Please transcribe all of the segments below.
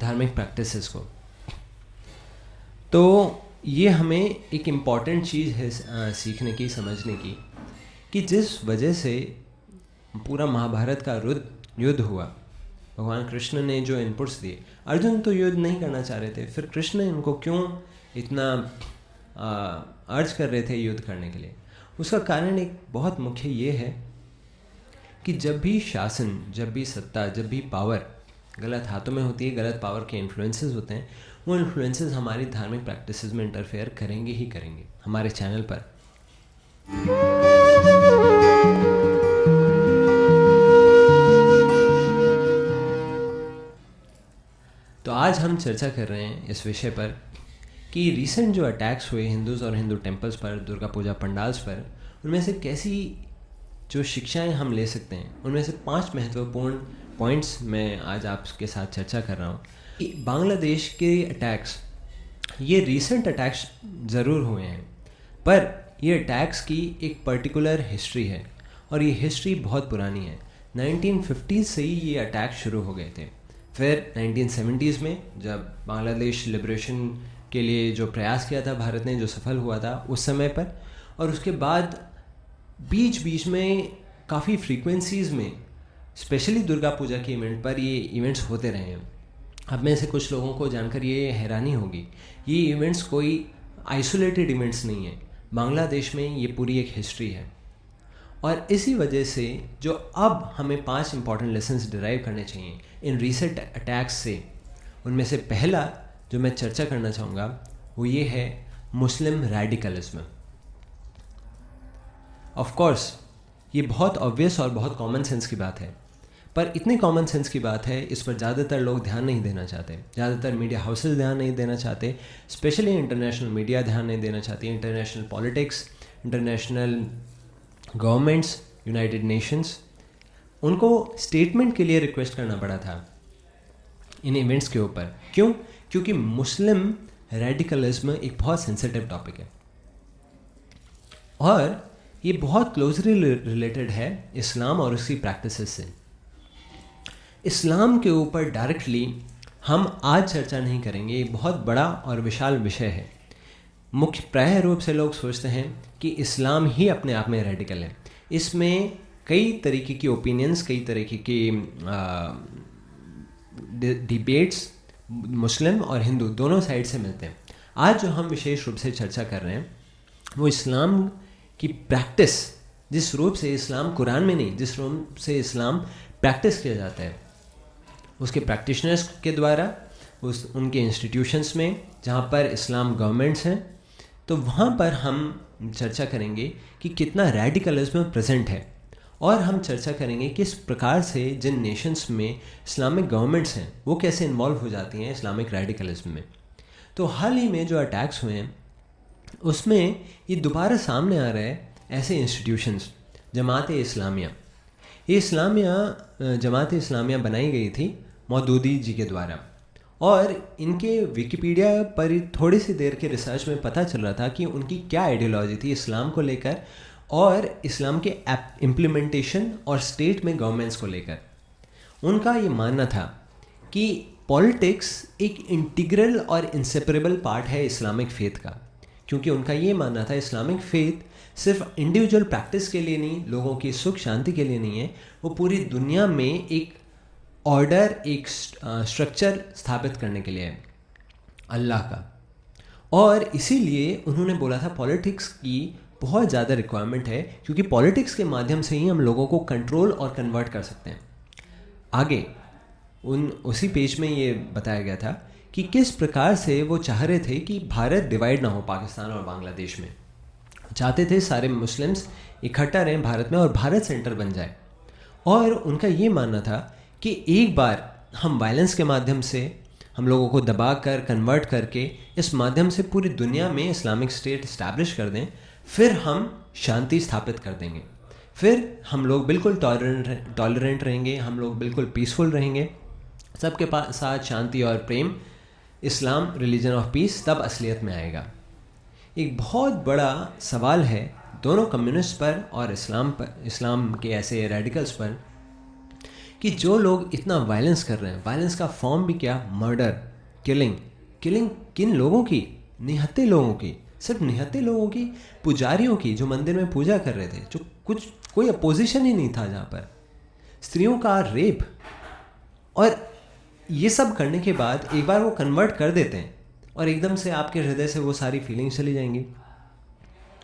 धार्मिक प्रैक्टिसेस को। तो ये हमें एक इम्पॉर्टेंट चीज़ है सीखने की, समझने की, कि जिस वजह से पूरा महाभारत का युद्ध हुआ, भगवान कृष्ण ने जो इनपुट्स दिए, अर्जुन तो युद्ध नहीं करना चाह रहे थे, फिर कृष्ण इनको क्यों इतना अर्ज कर रहे थे युद्ध करने के लिए? उसका कारण एक बहुत मुख्य ये है कि जब भी शासन, जब भी सत्ता, जब भी पावर गलत हाथों में होती है, गलत पावर के इन्फ्लुएंसेस होते हैं, वो इन्फ्लुएंसेस हमारी धार्मिक प्रैक्टिसेस में इंटरफेयर करेंगे ही करेंगे। हमारे चैनल पर तो आज हम चर्चा कर रहे हैं इस विषय पर कि रीसेंट जो अटैक्स हुए हिंदूज़ और हिंदू टेम्पल्स पर, दुर्गा पूजा पंडाल्स पर, उनमें से कैसी जो शिक्षाएं हम ले सकते हैं, उनमें से 5 महत्वपूर्ण पॉइंट्स मैं आज आपके साथ चर्चा कर रहा हूँ। कि बांग्लादेश के अटैक्स, ये रीसेंट अटैक्स ज़रूर हुए हैं, पर ये अटैक्स की एक पर्टिकुलर हिस्ट्री है और ये हिस्ट्री बहुत पुरानी है। 1950 से ही ये अटैक शुरू हो गए थे। फिर 1970s में जब बांग्लादेश लिबरेशन के लिए जो प्रयास किया था भारत ने, जो सफल हुआ था उस समय पर, और उसके बाद बीच बीच में काफ़ी फ्रीक्वेंसीज़ में, स्पेशली दुर्गा पूजा के इवेंट पर ये इवेंट्स होते रहे हैं। अब में से कुछ लोगों को जानकर ये हैरानी होगी, ये इवेंट्स कोई आइसोलेटेड इवेंट्स नहीं है, बांग्लादेश में ये पूरी एक हिस्ट्री है। और इसी वजह से जो अब हमें 5 इंपॉर्टेंट लेसन्स डिराइव करने चाहिए इन रीसेंट अटैक्स से, उनमें से पहला जो मैं चर्चा करना चाहूँगा वो ये है मुस्लिम रैडिकलिज्म। ऑफ कोर्स ये बहुत ऑब्वियस और बहुत कॉमन सेंस की बात है, पर इतनी कॉमन सेंस की बात है, इस पर ज़्यादातर लोग ध्यान नहीं देना चाहते, ज़्यादातर मीडिया हाउसेस ध्यान नहीं देना चाहते, स्पेशली इंटरनेशनल मीडिया ध्यान नहीं देना चाहती, international politics, international governments, United Nations, उनको स्टेटमेंट के लिए रिक्वेस्ट करना पड़ा था इन इवेंट्स के ऊपर। क्यों? क्योंकि मुस्लिम रेडिकलिज्म एक बहुत सेंसिटिव टॉपिक है और ये बहुत क्लोजली रिलेटेड है इस्लाम और उसकी प्रैक्टिसेस से। इस्लाम के ऊपर डायरेक्टली हम आज चर्चा नहीं करेंगे, ये बहुत बड़ा और विशाल विषय है। मुख्य प्राय रूप से लोग सोचते हैं कि इस्लाम ही अपने आप में रेडिकल है। इसमें कई तरीके की ओपिनियंस, कई तरीके की डिबेट्स मुस्लिम और हिंदू दोनों साइड से मिलते हैं। आज जो हम विशेष रूप से चर्चा कर रहे हैं वो इस्लाम की प्रैक्टिस, जिस रूप से इस्लाम कुरान में नहीं, जिस रूप से इस्लाम प्रैक्टिस किया जाता है उसके प्रैक्टिशनर्स के द्वारा, उनके इंस्टीट्यूशंस में जहाँ पर इस्लाम गवर्नमेंट्स हैं, तो वहाँ पर हम चर्चा करेंगे कि कितना रेडिकलिज्म प्रेजेंट है। और हम चर्चा करेंगे किस प्रकार से जिन नेशंस में इस्लामिक गवर्नमेंट्स हैं वो कैसे इन्वॉल्व हो जाती हैं इस्लामिक रेडिकलिज्म में। तो हाल ही में जो अटैक्स हुए हैं उसमें ये दोबारा सामने आ रहा है ऐसे इंस्टीट्यूशंस, जमात-ए इस्लामिया। ये जमात-ए इस्लामिया बनाई गई थी मौदूदी जी के द्वारा, और इनके विकिपीडिया पर थोड़ी सी देर के रिसर्च में पता चल रहा था कि उनकी क्या आइडियोलॉजी थी इस्लाम को लेकर और इस्लाम के इम्प्लीमेंटेशन और स्टेट में गवर्नमेंट्स को लेकर। उनका ये मानना था कि पॉलिटिक्स एक इंटीग्रल और इंसेपरेबल पार्ट है इस्लामिक फेथ का, क्योंकि उनका ये मानना था इस्लामिक फेथ सिर्फ इंडिविजुअल प्रैक्टिस के लिए नहीं, लोगों की सुख शांति के लिए नहीं है, वो पूरी दुनिया में एक ऑर्डर, एक स्ट्रक्चर स्थापित करने के लिए है अल्लाह का। और इसीलिए उन्होंने बोला था पॉलिटिक्स की बहुत ज़्यादा रिक्वायरमेंट है, क्योंकि पॉलिटिक्स के माध्यम से ही हम लोगों को कंट्रोल और कन्वर्ट कर सकते हैं। आगे उसी पेज में ये बताया गया था कि किस प्रकार से वो चाह रहे थे कि भारत डिवाइड ना हो, पाकिस्तान और बांग्लादेश में चाहते थे सारे मुस्लिम्स इकट्ठा रहें भारत में और भारत सेंटर बन जाए। और उनका ये मानना था कि एक बार हम वायलेंस के माध्यम से हम लोगों को दबा कर कन्वर्ट करके इस माध्यम से पूरी दुनिया में इस्लामिक स्टेट इस्टेब्लिश कर दें, फिर हम शांति स्थापित कर देंगे, फिर हम लोग बिल्कुल टॉलरेंट रहेंगे, हम लोग बिल्कुल पीसफुल रहेंगे, सबके साथ शांति और प्रेम, इस्लाम रिलीजन ऑफ पीस तब असलियत में आएगा। एक बहुत बड़ा सवाल है दोनों कम्युनिस्ट पर और इस्लाम के ऐसे रेडिकल्स पर कि जो लोग इतना वायलेंस कर रहे हैं, वायलेंस का फॉर्म भी क्या, मर्डर, किलिंग किन लोगों की, निहत्थे लोगों की, सिर्फ निहत्थे लोगों की, पुजारियों की जो मंदिर में पूजा कर रहे थे, जो कोई अपोजिशन ही नहीं था, जहाँ पर स्त्रियों का रेप। और ये सब करने के बाद एक बार वो कन्वर्ट कर देते हैं और एकदम से आपके हृदय से वो सारी फीलिंग्स चली जाएंगी।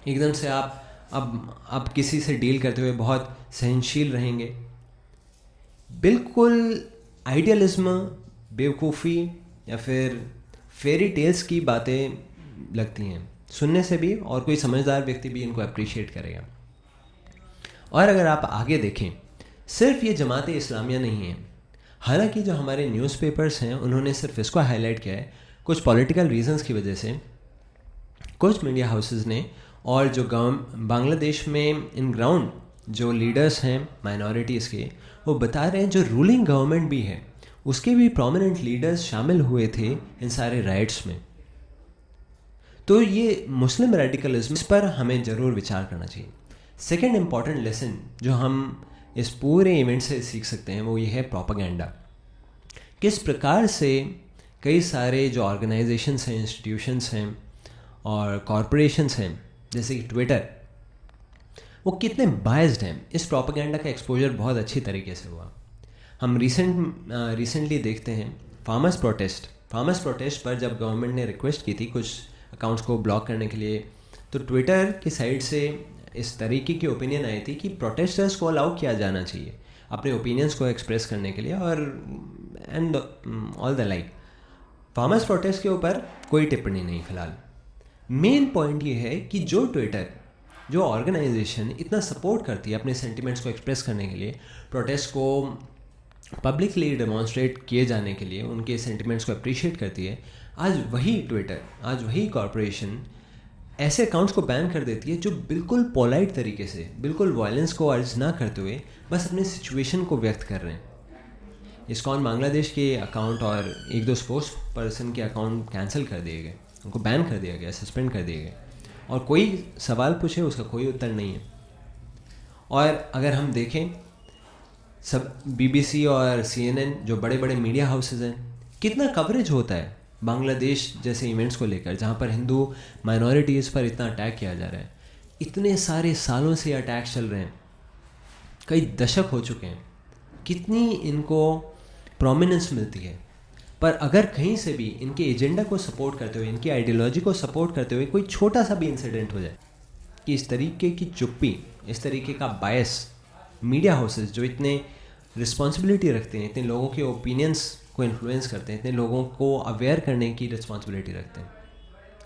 एकदम से आप किसी से डील करते हुए बहुत सहनशील रहेंगे। बिल्कुल आइडियलिज्म, बेवकूफ़ी या फिर फेरी टेल्स की बातें लगती हैं सुनने से भी, और कोई समझदार व्यक्ति भी इनको अप्रिशिएट करेगा। और अगर आप आगे देखें, सिर्फ ये जमात इस्लामिया नहीं है, हालांकि जो हमारे न्यूज़पेपर्स हैं उन्होंने सिर्फ इसको हाईलाइट किया है, कुछ पॉलिटिकल रीजंस की वजह से कुछ मीडिया हाउसेस ने, और जो बांग्लादेश में इन ग्राउंड जो लीडर्स हैं माइनॉरिटीज़ के, वो बता रहे हैं जो रूलिंग गवर्नमेंट भी है उसके भी प्रोमिनेंट लीडर्स शामिल हुए थे इन सारे राइट्स में। तो ये मुस्लिम रेडिकलिज्म, इस पर हमें ज़रूर विचार करना चाहिए। सेकेंड इम्पॉर्टेंट लेसन जो हम इस पूरे इवेंट से सीख सकते हैं वो ये है प्रोपेगेंडा। किस प्रकार से कई सारे जो ऑर्गेनाइजेशंस हैं, इंस्टीट्यूशंस हैं और कॉरपोरेशंस हैं जैसे कि ट्विटर, वो कितने बायस्ड हैं। इस प्रोपेगेंडा का एक्सपोजर बहुत अच्छी तरीके से हुआ। हम रिसेंटली देखते हैं फार्मर्स प्रोटेस्ट पर जब गवर्नमेंट ने रिक्वेस्ट की थी कुछ अकाउंट्स को ब्लॉक करने के लिए, तो ट्विटर की साइड से इस तरीके की ओपिनियन आई थी कि प्रोटेस्टर्स को अलाउ किया जाना चाहिए अपने ओपिनियंस को एक्सप्रेस करने के लिए, और and all the like. Farmers protest के ऊपर कोई टिप्पणी नहीं फिलहाल। मेन पॉइंट ये है कि जो ट्विटर, जो ऑर्गेनाइजेशन इतना सपोर्ट करती है अपने सेंटिमेंट्स को एक्सप्रेस करने के लिए, प्रोटेस्ट को पब्लिकली डेमॉन्स्ट्रेट किए जाने के लिए, उनके सेंटिमेंट्स को अप्रिशिएट करती है, आज वही ट्विटर, आज वही कॉरपोरेशन ऐसे अकाउंट्स को बैन कर देती है जो बिल्कुल पोलाइट तरीके से, बिल्कुल वायलेंस को अर्ज ना करते हुए बस अपने सिचुएशन को व्यक्त कर रहे हैं। इस्कॉन बांग्लादेश के अकाउंट और एक दो स्पोर्ट्स पर्सन के अकाउंट कैंसिल कर दिए गए, उनको बैन कर दिया गया, सस्पेंड कर दिए गए, और कोई सवाल पूछे उसका कोई उत्तर नहीं है। और अगर हम देखें सब BBC और CNN जो बड़े बड़े मीडिया हाउसेज हैं, कितना कवरेज होता है बांग्लादेश जैसे इवेंट्स को लेकर, जहाँ पर हिंदू माइनॉरिटीज़ पर इतना अटैक किया जा रहा है। इतने सारे सालों से अटैक चल रहे हैं, कई दशक हो चुके हैं, कितनी इनको प्रोमिनेंस मिलती है। पर अगर कहीं से भी इनके एजेंडा को सपोर्ट करते हुए, इनकी आइडियोलॉजी को सपोर्ट करते हुए कोई छोटा सा भी इंसिडेंट हो जाए, कि इस तरीके की चुप्पी, इस तरीके का बायस, मीडिया हाउसेस जो इतने रिस्पॉन्सिबिलिटी रखते हैं, इतने लोगों के ओपिनियंस को इन्फ्लुएंस करते हैं, इतने लोगों को अवेयर करने की रिस्पॉन्सिबिलिटी रखते हैं,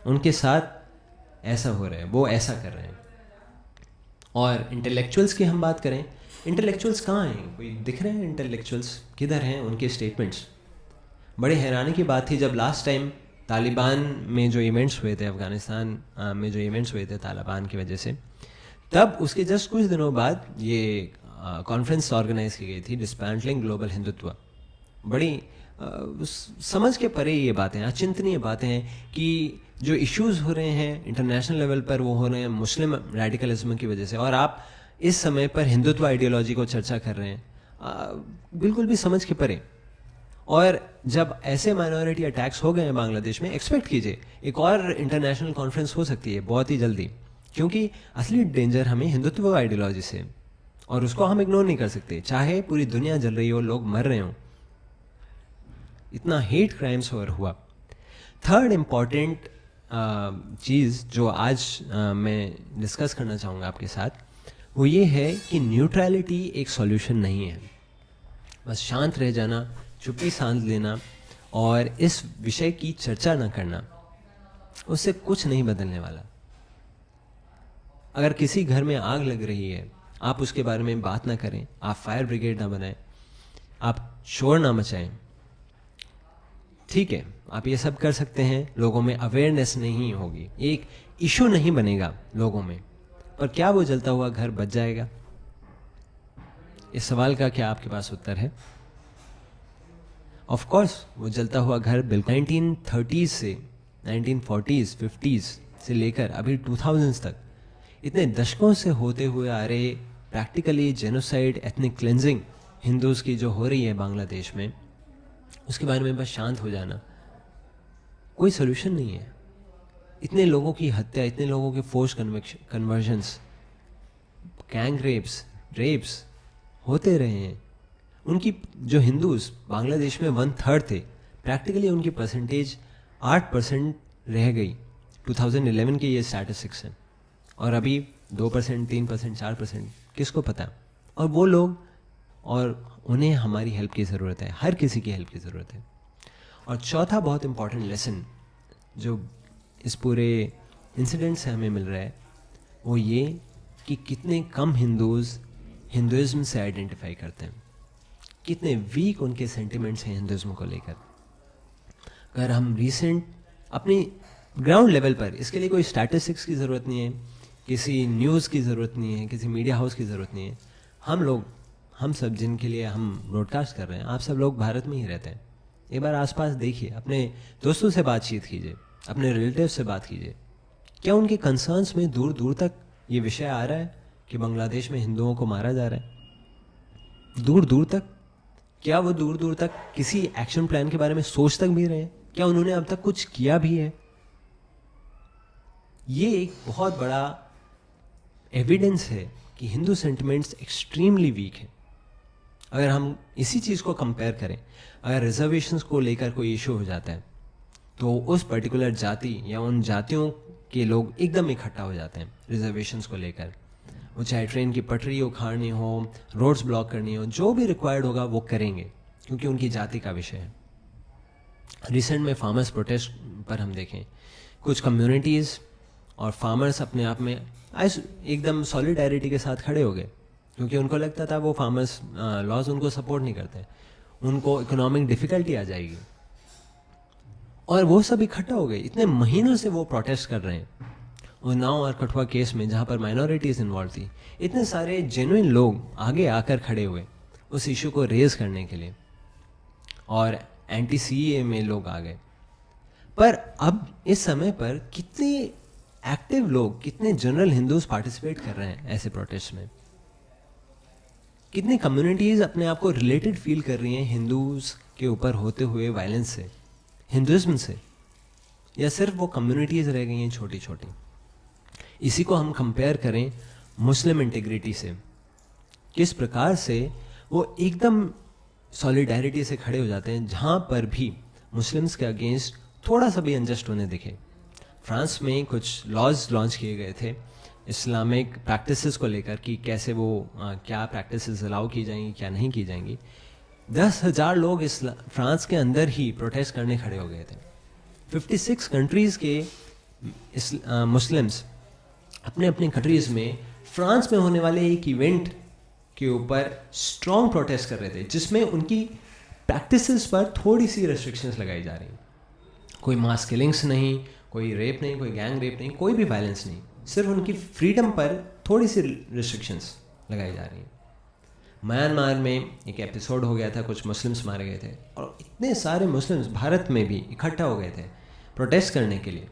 उनके साथ ऐसा हो रहा है, वो ऐसा कर रहे हैं। और इंटेलेक्चुअल्स की हम बात करें, इंटेलेक्चुअल्स कहाँ हैं? कोई दिख रहे हैं इंटेलेक्चुअल्स? किधर हैं उनके स्टेटमेंट्स? बड़े हैरानी की बात थी जब लास्ट टाइम तालिबान में जो इवेंट्स हुए थे, अफ़गानिस्तान में जो इवेंट्स हुए थे तालिबान की वजह से, तब उसके जस्ट कुछ दिनों बाद ये कॉन्फ्रेंस ऑर्गेनाइज की गई थी, डिस्मैंटलिंग ग्लोबल हिंदुत्व। बड़ी समझ के परे ये बातें, अचिंतनीय बातें हैं कि जो इश्यूज़ हो रहे हैं इंटरनेशनल लेवल पर, वो हो रहे हैं मुस्लिम रेडिकलिज्म की वजह से, और आप इस समय पर हिंदुत्व आइडियोलॉजी को चर्चा कर रहे हैं, बिल्कुल भी समझ के परे। और जब ऐसे माइनॉरिटी अटैक्स हो गए हैं बांग्लादेश में, एक्सपेक्ट कीजिए एक और इंटरनेशनल कॉन्फ्रेंस हो सकती है बहुत ही जल्दी, क्योंकि असली डेंजर हमें हिंदुत्व आइडियोलॉजी से, और उसको हम इग्नोर नहीं कर सकते, चाहे पूरी दुनिया जल रही हो, लोग मर रहे हों, इतना हेट क्राइम्स हुआ। थर्ड इम्पॉर्टेंट चीज़ जो आज मैं डिस्कस करना चाहूँगा आपके साथ, वो ये है कि न्यूट्रलिटी एक सॉल्यूशन नहीं है। बस शांत रह जाना, चुप्पी साध लेना और इस विषय की चर्चा न करना, उससे कुछ नहीं बदलने वाला। अगर किसी घर में आग लग रही है, आप उसके बारे में बात ना करें, आप फायर ब्रिगेड ना बनाएं, आप शोर ना मचाएं, ठीक है, आप ये सब कर सकते हैं, लोगों में अवेयरनेस नहीं होगी, एक इशू नहीं बनेगा लोगों में, पर क्या वो जलता हुआ घर बच जाएगा? इस सवाल का क्या आपके पास उत्तर है? ऑफ कोर्स वो जलता हुआ घर बिल्कुल 1930s से 1940s 50s से लेकर अभी 2000s तक इतने दशकों से होते हुए आ रहे practically genocide, ethnic cleansing Hindus की जो हो रही है बांग्लादेश में, उसके बारे में बस शांत हो जाना कोई सोल्यूशन नहीं है। इतने लोगों की हत्या, इतने लोगों के फोर्स कन्वर्जन्स, गैंग रेप्स होते रहे हैं। उनकी जो हिंदूज़ बांग्लादेश में 1/3 थे, प्रैक्टिकली उनकी परसेंटेज 8% रह गई। 2011 के ये स्टैटिस्टिक्स हैं, और अभी 2%, 3%, 4%, किसको पता। और वो लोग, और उन्हें हमारी हेल्प की ज़रूरत है, हर किसी की हेल्प की ज़रूरत है। और चौथा बहुत इंपॉर्टेंट लेसन जो इस पूरे इंसिडेंट से हमें मिल रहा है, वो ये कि कितने कम हिंदूज़ हिंदुइज्म से आइडेंटिफाई करते हैं, कितने वीक उनके सेंटिमेंट्स हैं हिंदुइज्म को लेकर। अगर हम रिसेंट अपनी ग्राउंड लेवल पर, इसके लिए कोई स्टैटिस्टिक्स की ज़रूरत नहीं है, किसी न्यूज़ की ज़रूरत नहीं है, किसी मीडिया हाउस की ज़रूरत नहीं है। हम सब जिनके लिए हम ब्रॉडकास्ट कर रहे हैं, आप सब लोग भारत में ही रहते हैं। एक बार आसपास देखिए, अपने दोस्तों से बातचीत कीजिए, अपने रिलेटिव से बात कीजिए। क्या उनके कंसर्न्स में दूर दूर तक ये विषय आ रहा है कि बांग्लादेश में हिंदुओं को मारा जा रहा है? दूर दूर तक? क्या वो दूर दूर तक किसी एक्शन प्लान के बारे में सोच तक भी रहे हैं? क्या उन्होंने अब तक कुछ किया भी है? ये एक बहुत बड़ा एविडेंस है कि हिंदू सेंटिमेंट्स एक्सट्रीमली वीक है। अगर हम इसी चीज़ को कंपेयर करें, अगर रिजर्वेशंस को लेकर कोई इशू हो जाता है तो उस पर्टिकुलर जाति या उन जातियों के लोग एकदम इकट्ठा हो जाते हैं रिजर्वेशंस को लेकर। वो चाहे ट्रेन की पटरी उखाड़नी हो, रोड्स ब्लॉक करनी हो, जो भी रिक्वायर्ड होगा वो करेंगे, क्योंकि उनकी जाति का विषय है। रिसेंट में फार्मर्स प्रोटेस्ट पर हम देखें, कुछ कम्युनिटीज़ और फार्मर्स अपने आप में एकदम सॉलिडारिटी के साथ खड़े हो गए, क्योंकि उनको लगता था वो फार्मर्स लॉज उनको सपोर्ट नहीं करते, उनको इकोनॉमिक डिफ़िकल्टी आ जाएगी, और वो सब इकट्ठा हो गए। इतने महीनों से वो प्रोटेस्ट कर रहे हैं। उन्नाव और कठुआ केस में, जहाँ पर माइनॉरिटीज़ इन्वॉल्व थी, इतने सारे जेन्युइन लोग आगे आकर खड़े हुए उस इशू को रेज करने के लिए, और एंटी CAA में लोग आ गए। पर अब इस समय पर कितने एक्टिव लोग, कितने जनरल हिंदूज पार्टिसिपेट कर रहे हैं ऐसे प्रोटेस्ट में? कितनी कम्युनिटीज़ अपने आप को रिलेटेड फील कर रही हैं हिंदूज के ऊपर होते हुए वायलेंस से, हिंदुइज्म से? या सिर्फ वो कम्युनिटीज़ रह गई हैं छोटी छोटी? इसी को हम कंपेयर करें मुस्लिम इंटीग्रिटी से, किस प्रकार से वो एकदम सॉलिडारिटी से खड़े हो जाते हैं जहाँ पर भी मुस्लिम्स के अगेंस्ट थोड़ा सा भी अनजस्ट उन्हें दिखे। फ्रांस में कुछ लॉज लॉन्च किए गए थे इस्लामिक प्रैक्टिसेस को लेकर कि कैसे वो क्या प्रैक्टिसेस अलाउ की जाएंगी, क्या नहीं की जाएंगी। 10,000 लोग फ्रांस के अंदर ही प्रोटेस्ट करने खड़े हो गए थे। 56 कंट्रीज़ के मुस्लिम्स अपने अपने कंट्रीज़ में फ्रांस में होने वाले एक इवेंट के ऊपर स्ट्रॉन्ग प्रोटेस्ट कर रहे थे, जिसमें उनकी प्रैक्टिसेस पर थोड़ी सी रेस्ट्रिक्शंस लगाई जा रही। कोई मास किलिंग्स नहीं, कोई रेप नहीं, कोई गैंग रेप नहीं, कोई भी वायलेंस नहीं, सिर्फ उनकी फ्रीडम पर थोड़ी सी रिस्ट्रिक्शंस लगाई जा रही हैं। म्यांमार में एक एपिसोड हो गया था, कुछ मुस्लिम्स मारे गए थे, और इतने सारे मुस्लिम्स भारत में भी इकट्ठा हो गए थे प्रोटेस्ट करने के लिए,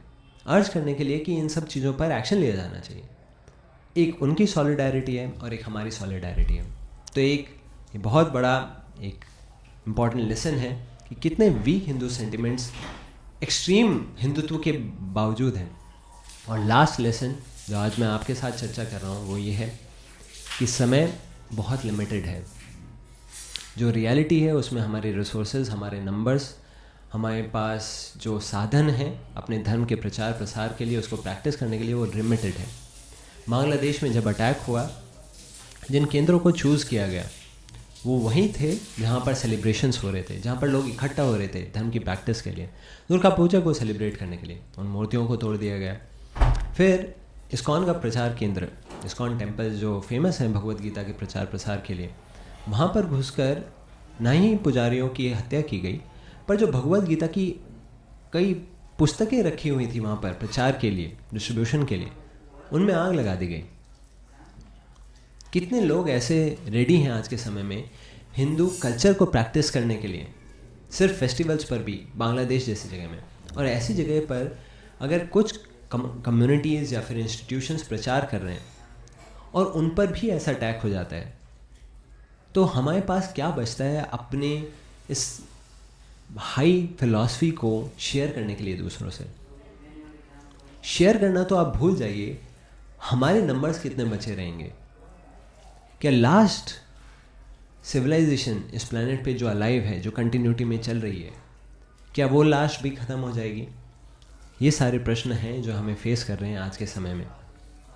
अर्ज करने के लिए कि इन सब चीज़ों पर एक्शन लिया जाना चाहिए। एक उनकी सॉलिडारिटी है और एक हमारी सॉलिडारिटी है। तो एक बहुत बड़ा एक इम्पॉर्टेंट लेसन है कि कितने weak Hindu sentiments extreme Hindutva के बावजूद हैं। और लास्ट लेसन जो आज मैं आपके साथ चर्चा कर रहा हूँ वो ये है कि समय बहुत लिमिटेड है। जो रियलिटी है उसमें हमारे रिसोर्सेज, हमारे नंबर्स, हमारे पास जो साधन हैं अपने धर्म के प्रचार प्रसार के लिए, उसको प्रैक्टिस करने के लिए, वो लिमिटेड है। बांग्लादेश में जब अटैक हुआ, जिन केंद्रों को चूज़ किया गया वो वहीं थे जहाँ पर सेलिब्रेशंस हो रहे थे, जहाँ पर लोग इकट्ठा हो रहे थे धर्म की प्रैक्टिस के लिए, दुर्गा पूजा को सेलिब्रेट करने के लिए। उन मूर्तियों को तोड़ दिया गया। फिर इस्कॉन का प्रचार केंद्र, इस्कॉन टेम्पल जो फेमस है भगवद गीता के प्रचार प्रसार के लिए, वहाँ पर घुसकर ना ही पुजारियों की हत्या की गई, पर जो भगवद गीता की कई पुस्तकें रखी हुई थी वहाँ पर प्रचार के लिए, डिस्ट्रीब्यूशन के लिए, उनमें आग लगा दी गई। कितने लोग ऐसे रेडी हैं आज के समय में हिंदू कल्चर को प्रैक्टिस करने के लिए, सिर्फ फेस्टिवल्स पर भी, बांग्लादेश जैसी जगह में। और ऐसी जगह पर अगर कुछ कम्युनिटीज़ या फिर इंस्टीट्यूशंस प्रचार कर रहे हैं और उन पर भी ऐसा अटैक हो जाता है, तो हमारे पास क्या बचता है अपने इस हाई फिलॉसफी को शेयर करने के लिए दूसरों से? शेयर करना तो आप भूल जाइए, हमारे नंबर्स कितने बचे रहेंगे? क्या लास्ट सिविलाइजेशन इस प्लैनेट पे जो अलाइव है, जो कंटिन्यूटी में चल रही है, क्या वो लास्ट भी ख़त्म हो जाएगी? ये सारे प्रश्न हैं जो हमें फेस कर रहे हैं आज के समय में।